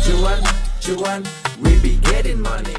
Cuan, cuan, we be getting money.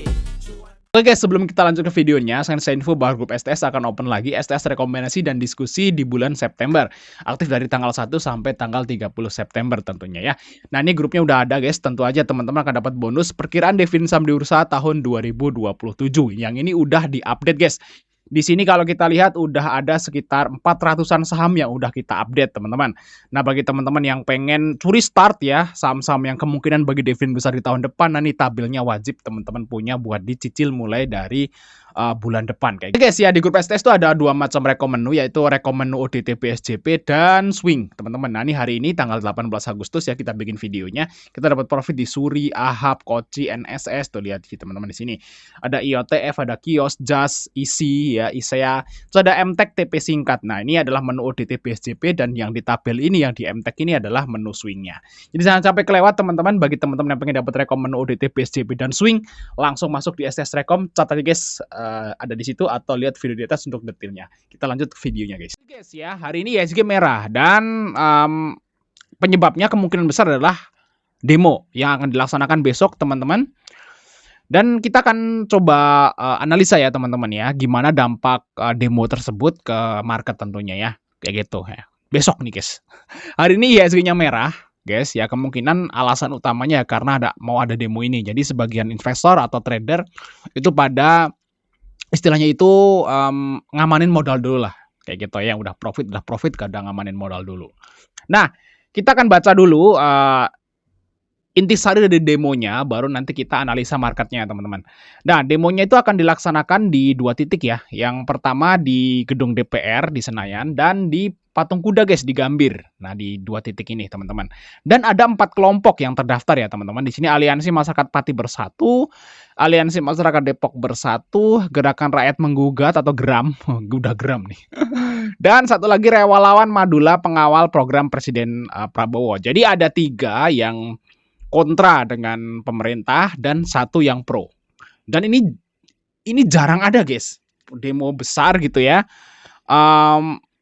Oke guys, sebelum kita lanjut ke videonya, saya info bahwa grup STS akan open lagi STS rekomendasi dan diskusi di bulan September. Aktif dari tanggal 1 sampai tanggal 30 September tentunya ya. Nah ini grupnya udah ada guys, tentu aja teman-teman akan dapat bonus perkiraan Devin Sam di Ursa tahun 2027. Yang ini udah diupdate guys. Di sini kalau kita lihat udah ada sekitar 400-an saham yang udah kita update teman-teman. Nah bagi teman-teman yang pengen curi start ya, saham-saham yang kemungkinan bagi Devin besar di tahun depan, nah ini tabelnya wajib teman-teman punya buat dicicil mulai dari bulan depan kayak gitu. Guys ya, di grup STS itu ada dua macam rekom menu, yaitu rekom menu ODT PSJP dan swing teman-teman. Nah ini hari ini tanggal 18 Agustus ya kita bikin videonya. Kita dapat profit di Suri, Ahab, Koci, NSS tuh lihat teman-teman di sini. Ada IOTF, ada Kios, JAS, ISI ya, ISEA. Terus ada MTEK TP singkat. Nah ini adalah menu ODT PSJP dan yang di tabel ini yang di MTEK ini adalah menu swingnya. Jadi jangan sampai kelewat teman-teman. Bagi teman-teman yang pengen dapat rekom menu ODT PSJP dan swing, langsung masuk di STS Rekom. Catat guys, ada di situ atau lihat video di atas untuk detailnya. Kita lanjut ke videonya guys. Guys ya, hari ini IHSG merah dan penyebabnya kemungkinan besar adalah demo yang akan dilaksanakan besok teman-teman. Dan kita akan coba analisa ya teman-teman ya, gimana dampak demo tersebut ke market tentunya ya, kayak gitu ya. Besok nih guys. Hari ini IHSG-nya merah guys ya, kemungkinan alasan utamanya karena mau ada demo ini. Jadi sebagian investor atau trader itu pada istilahnya itu ngamanin modal dulu lah, kayak gitu ya. Udah profit kadang ngamanin modal dulu. Nah kita akan baca dulu intisari dari demonya, baru nanti kita analisa marketnya teman-teman. Nah demonya itu akan dilaksanakan di 2 titik ya. Yang pertama di gedung DPR di Senayan dan di Patung Kuda guys di Gambir. Nah di 2 titik ini teman-teman. Dan ada 4 kelompok yang terdaftar ya teman-teman. Di sini Aliansi Masyarakat Pati Bersatu, Aliansi Masyarakat Depok Bersatu, Gerakan Rakyat Menggugat atau GERAM, udah GERAM nih. Dan satu lagi Relawan Madula Pengawal Program Presiden Prabowo. Jadi ada 3 yang kontra dengan pemerintah dan 1 yang pro. Dan ini jarang ada guys, demo besar gitu ya.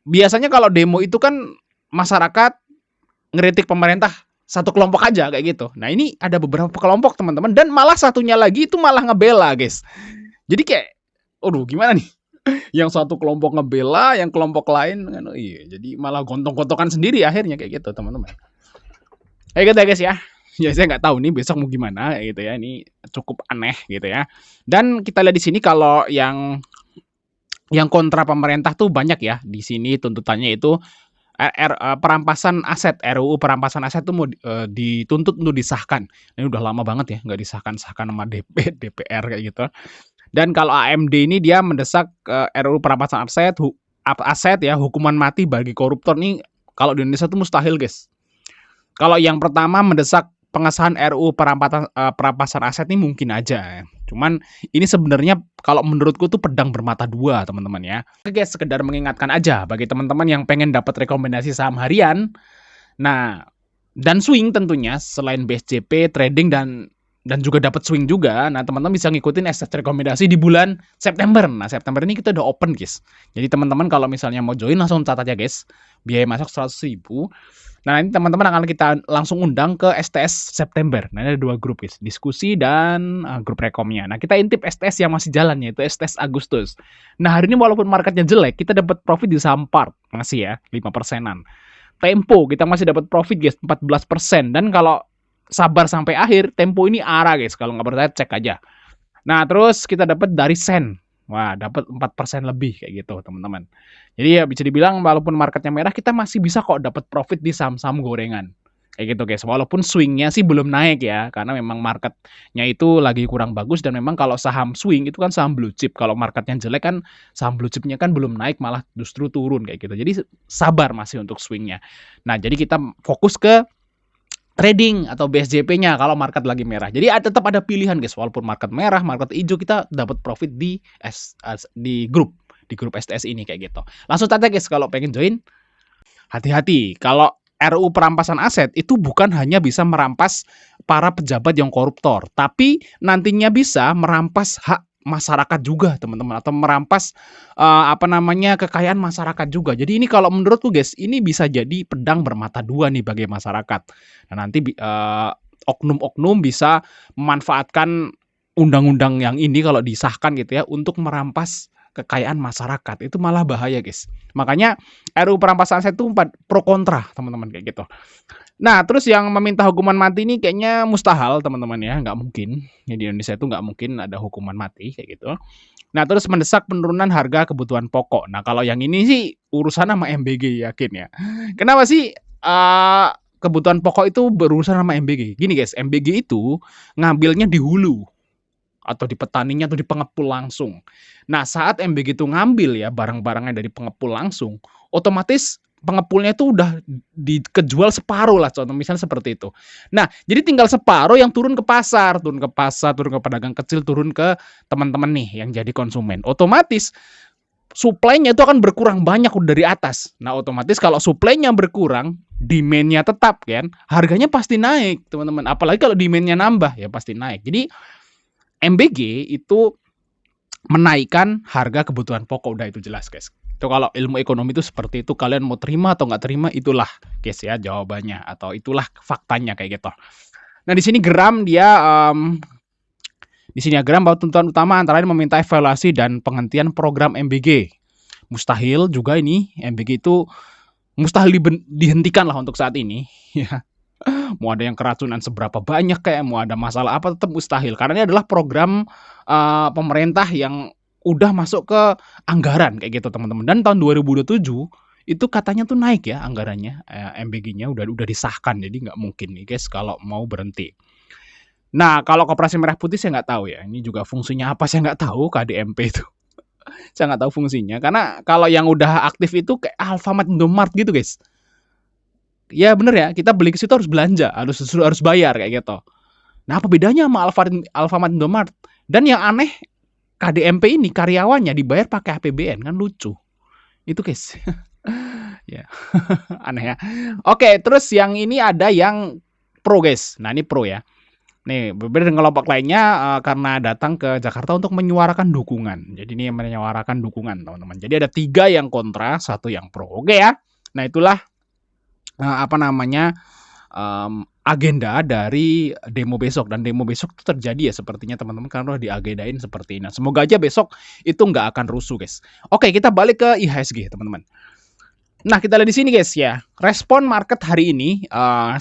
Biasanya kalau demo itu kan masyarakat ngeritik pemerintah satu kelompok aja kayak gitu. Nah ini ada beberapa kelompok teman-teman, dan malah satunya lagi itu malah ngebela guys. Jadi kayak, aduh gimana nih? Yang satu kelompok ngebela, yang kelompok lain, iya, jadi malah gontok-gontokan sendiri akhirnya kayak gitu teman-teman. Kayak gitu ya guys ya. Ya saya nggak tahu nih besok mau gimana gitu ya. Ini cukup aneh gitu ya. Dan kita lihat di sini kalau yang kontra pemerintah tuh banyak ya. Di sini tuntutannya itu perampasan aset, RUU perampasan aset tuh mau dituntut untuk disahkan. Ini udah lama banget ya nggak disahkan-sahkan sama DPR kayak gitu. Dan kalau AMD ini dia mendesak RUU perampasan aset ya, hukuman mati bagi koruptor. Nih kalau di Indonesia tuh mustahil guys. Kalau yang pertama mendesak pengesahan RUU perampasan aset ini mungkin aja. Cuman ini sebenarnya kalau menurutku tuh pedang bermata dua teman-teman ya. Oke guys, sekedar mengingatkan aja bagi teman-teman yang pengen dapat rekomendasi saham harian. Nah, dan swing tentunya selain BSJP, trading dan juga dapat swing juga. Nah, teman-teman bisa ngikutin STS rekomendasi di bulan September. Nah, September ini kita udah open guys. Jadi teman-teman kalau misalnya mau join langsung catat ya guys. Biaya masuk 100.000. Nah ini teman-teman akan kita langsung undang ke STS September. Nah ini ada 2 grup guys, diskusi dan grup rekomnya. Nah kita intip STS yang masih jalan, yaitu STS Agustus. Nah hari ini walaupun marketnya jelek, kita dapat profit di saham PART masih ya 5%-an. Tempo kita masih dapat profit guys 14%. Dan kalau sabar sampai akhir, Tempo ini arah guys. Kalau nggak percaya cek aja. Nah terus kita dapat dari Sen. Wah, dapat 4% lebih kayak gitu, teman-teman. Jadi ya bisa dibilang walaupun marketnya merah, kita masih bisa kok dapat profit di saham-saham gorengan. Kayak gitu, guys. Walaupun swingnya sih belum naik ya, karena memang marketnya itu lagi kurang bagus, dan memang kalau saham swing itu kan saham blue chip. Kalau marketnya jelek kan saham blue chipnya kan belum naik, malah justru turun kayak gitu. Jadi sabar masih untuk swingnya. Nah, jadi kita fokus ke trading atau BSJP-nya kalau market lagi merah. Jadi tetap ada pilihan guys, walaupun market merah, market hijau, kita dapat profit di grup STS ini kayak gitu. Langsung tanya guys kalau pengen join. Hati-hati, kalau RUU perampasan aset itu bukan hanya bisa merampas para pejabat yang koruptor, tapi nantinya bisa merampas hak masyarakat juga teman-teman, atau merampas kekayaan masyarakat juga. Jadi ini kalau menurutku guys, ini bisa jadi pedang bermata dua nih bagi masyarakat. Dan nanti oknum-oknum bisa memanfaatkan undang-undang yang ini kalau disahkan gitu ya untuk merampas kekayaan masyarakat. Itu malah bahaya, guys. Makanya RUU perampasan aset itu pro kontra, teman-teman, kayak gitu. Nah, terus yang meminta hukuman mati ini kayaknya mustahil, teman-teman ya, nggak mungkin. Ya, di Indonesia itu nggak mungkin ada hukuman mati kayak gitu. Nah, terus mendesak penurunan harga kebutuhan pokok. Nah, kalau yang ini sih urusan sama MBG, yakin ya. Kenapa sih kebutuhan pokok itu berurusan sama MBG? Gini guys, MBG itu ngambilnya di hulu atau di petaninya atau di pengepul langsung. Nah, saat MBG itu ngambil ya barang-barangnya dari pengepul langsung, otomatis pengepulnya itu udah dikejual separuh lah, contoh misalnya seperti itu. Nah, jadi tinggal separuh yang turun ke pasar, turun ke pedagang kecil, turun ke teman-teman nih yang jadi konsumen. Otomatis supply-nya itu akan berkurang banyak dari atas. Nah, otomatis kalau supply-nya berkurang, demand-nya tetap kan, harganya pasti naik, teman-teman. Apalagi kalau demand-nya nambah, ya pasti naik. Jadi MBG itu menaikkan harga kebutuhan pokok, udah itu jelas, guys. Itu kalau ilmu ekonomi itu seperti itu, kalian mau terima atau nggak terima, itulah, guys ya, jawabannya atau itulah faktanya kayak gitu. Nah, di sini Geram dia di sini ya Geram bahwa tuntutan utama antara lain meminta evaluasi dan penghentian program MBG. Mustahil juga ini MBG itu mustahil dihentikan lah untuk saat ini, ya. Mau ada yang keracunan seberapa banyak kayak mau ada masalah apa tetap mustahil karena ini adalah program pemerintah yang udah masuk ke anggaran kayak gitu teman-teman. Dan tahun 2027 itu katanya tuh naik ya anggarannya, MBG-nya udah disahkan, jadi nggak mungkin nih guys kalau mau berhenti. Nah, kalau Koperasi Merah Putih saya nggak tahu ya, ini juga fungsinya apa saya nggak tahu, KDMP itu. Saya nggak tahu fungsinya karena kalau yang udah aktif itu kayak Alfamart, Indomart gitu guys. Ya bener ya, kita beli ke situ harus belanja, harus bayar kayak gitu. Nah, apa bedanya sama Alfamart, Indomart? Dan yang aneh, KDMP ini karyawannya dibayar pakai APBN, kan lucu. Itu guys. Ya, aneh ya. Oke, terus yang ini ada yang pro guys. Nah, ini pro ya. Nih, berbeda dengan kelompok lainnya karena datang ke Jakarta untuk menyuarakan dukungan. Jadi ini menyuarakan dukungan, teman-teman. Jadi ada 3 yang kontra, 1 yang pro. Oke ya. Nah, itulah apa namanya, agenda dari demo besok dan demo besok itu terjadi ya sepertinya teman-teman karena udah diagendain seperti ini. Nah, semoga aja besok itu nggak akan rusuh, guys. Oke, kita balik ke IHSG, teman-teman. Nah, kita lihat di sini, guys ya. Respon market hari ini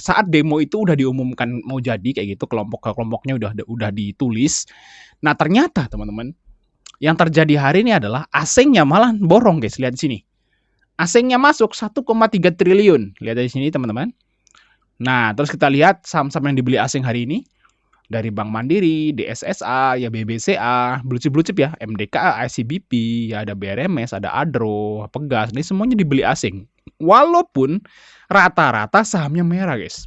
saat demo itu udah diumumkan mau jadi kayak gitu, kelompoknya udah ditulis. Nah, ternyata teman-teman, yang terjadi hari ini adalah asingnya malah borong, guys. Lihat di sini. Asingnya masuk 1,3 triliun. Lihat dari sini teman-teman. Nah, terus kita lihat saham-saham yang dibeli asing hari ini. Dari Bank Mandiri, DSSA, ya BBCA, blue chip ya, MDKA, ICBP, ya ada BRMS, ada Adro, Pegas. Ini semuanya dibeli asing. Walaupun rata-rata sahamnya merah, guys.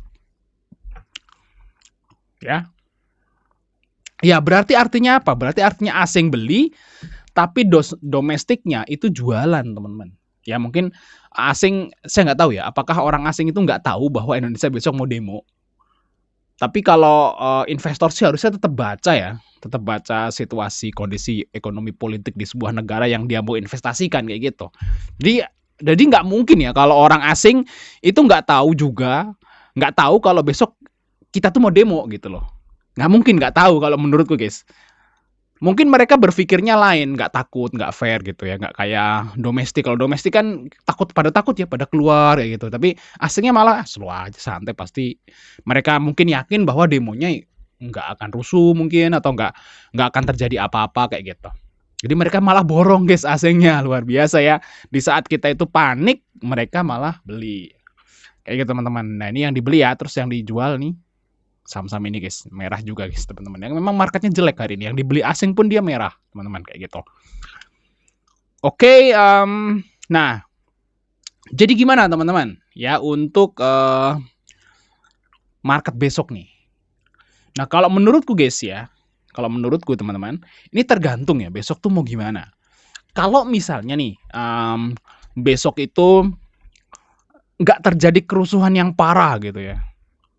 Ya. Ya, berarti artinya apa? Berarti artinya asing beli, tapi domestiknya itu jualan, teman-teman. Ya mungkin asing, saya nggak tahu ya, apakah orang asing itu nggak tahu bahwa Indonesia besok mau demo. Tapi kalau investor sih harusnya tetap baca ya, tetap baca situasi, kondisi ekonomi politik di sebuah negara yang dia mau investasikan kayak gitu. Jadi nggak mungkin ya kalau orang asing itu nggak tahu juga, nggak tahu kalau besok kita tuh mau demo gitu loh. Nggak mungkin nggak tahu kalau menurutku guys. Mungkin mereka berpikirnya lain, nggak takut, nggak fair gitu ya, nggak kayak domestik. Kalau domestik kan takut ya, pada keluar ya gitu. Tapi asingnya malah slow aja, santai pasti. Mereka mungkin yakin bahwa demonya nggak akan rusuh mungkin atau nggak akan terjadi apa-apa kayak gitu. Jadi mereka malah borong guys asingnya, luar biasa ya. Di saat kita itu panik, mereka malah beli. Kayak gitu teman-teman. Nah ini yang dibeli ya, terus yang dijual nih. Saham-saham ini guys, merah juga guys teman-teman. Yang memang marketnya jelek hari ini. Yang dibeli asing pun dia merah teman-teman kayak gitu. Oke, nah jadi gimana teman-teman ya untuk market besok nih. Nah kalau menurutku guys ya, kalau menurutku teman-teman, ini tergantung ya besok tuh mau gimana. Kalau misalnya nih besok itu nggak terjadi kerusuhan yang parah gitu ya.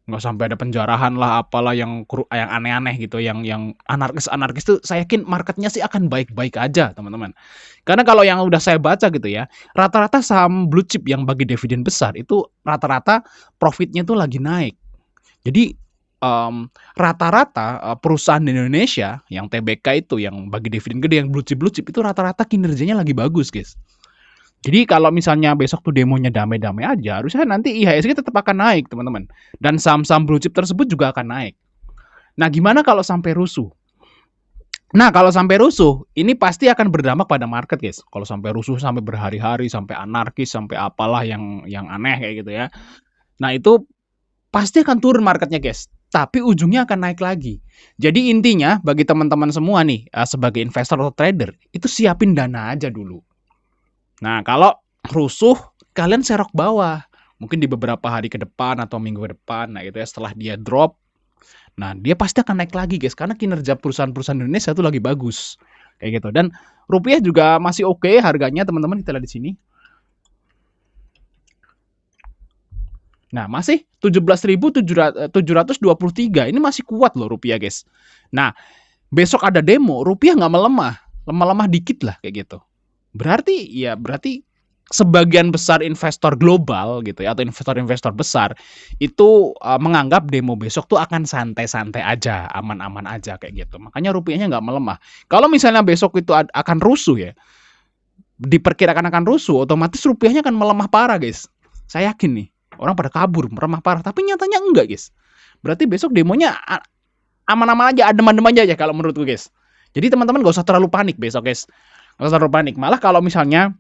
Nggak sampai ada penjarahan lah, apalah yang aneh-aneh gitu, yang anarkis tuh saya yakin marketnya sih akan baik-baik aja, teman-teman. Karena kalau yang udah saya baca gitu ya, rata-rata saham blue chip yang bagi dividen besar itu rata-rata profitnya tuh lagi naik. Jadi rata-rata, perusahaan di Indonesia yang TBK itu, yang bagi dividen gede, yang blue chip itu rata-rata kinerjanya lagi bagus, guys. Jadi kalau misalnya besok tuh demonya damai-damai aja, harusnya nanti IHSG tetap akan naik, teman-teman. Dan saham-saham blue chip tersebut juga akan naik. Nah, gimana kalau sampai rusuh? Nah, kalau sampai rusuh, ini pasti akan berdampak pada market, guys. Kalau sampai rusuh, sampai berhari-hari, sampai anarkis, sampai apalah yang aneh kayak gitu ya. Nah, itu pasti akan turun marketnya, guys. Tapi ujungnya akan naik lagi. Jadi intinya bagi teman-teman semua nih, sebagai investor atau trader, itu siapin dana aja dulu. Nah, kalau rusuh, kalian serok bawah. Mungkin di beberapa hari ke depan atau minggu ke depan, nah itu ya setelah dia drop, nah dia pasti akan naik lagi, guys, karena kinerja perusahaan-perusahaan Indonesia itu lagi bagus. Kayak gitu. Dan rupiah juga masih oke harganya, teman-teman, kita lihat di sini. Nah, masih 17.723. Ini masih kuat loh rupiah, guys. Nah, besok ada demo, rupiah nggak melemah. Lemah-lemah dikit lah kayak gitu. Berarti sebagian besar investor global gitu ya, atau investor-investor besar itu menganggap demo besok tuh akan santai-santai aja, aman-aman aja kayak gitu. Makanya rupiahnya nggak melemah. Kalau misalnya besok itu akan rusuh ya, diperkirakan akan rusuh, otomatis rupiahnya akan melemah parah, guys. Saya yakin nih, orang pada kabur, melemah parah. Tapi nyatanya enggak, guys. Berarti besok demonya aman-aman aja, adem-adem aja ya kalau menurutku, guys. Jadi teman-teman gak usah terlalu panik besok, guys. Gak usah terlalu panik. Malah kalau misalnya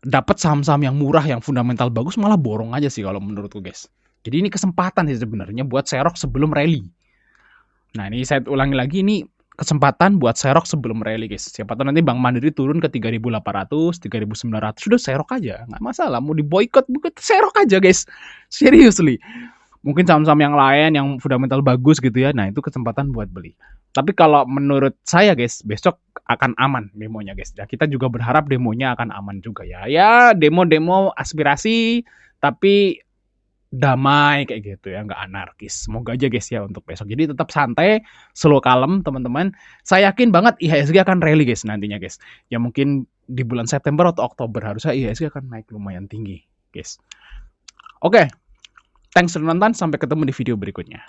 dapat saham-saham yang murah, yang fundamental bagus, malah borong aja sih kalau menurutku, guys. Jadi ini kesempatan sih sebenarnya buat serok sebelum rally. Nah, ini saya ulangi lagi, ini kesempatan buat serok sebelum rally, guys. Siapa tahu nanti Bank Mandiri turun ke 3.800, 3.900, sudah serok aja, nggak masalah. Mau diboykot, serok aja, guys. Seriously. Mungkin saham-saham yang lain yang fundamental bagus gitu ya. Nah, itu kesempatan buat beli. Tapi kalau menurut saya, guys, besok akan aman demonya, guys. Ya, kita juga berharap demonya akan aman juga ya. Ya, demo-demo aspirasi tapi damai kayak gitu ya, nggak anarkis. Semoga aja, guys, ya untuk besok. Jadi tetap santai, slow kalem, teman-teman. Saya yakin banget IHSG akan rally, guys, nantinya, guys. Ya mungkin di bulan September atau Oktober harusnya IHSG akan naik lumayan tinggi, guys. Oke. Thanks sudah nonton, sampai ketemu di video berikutnya.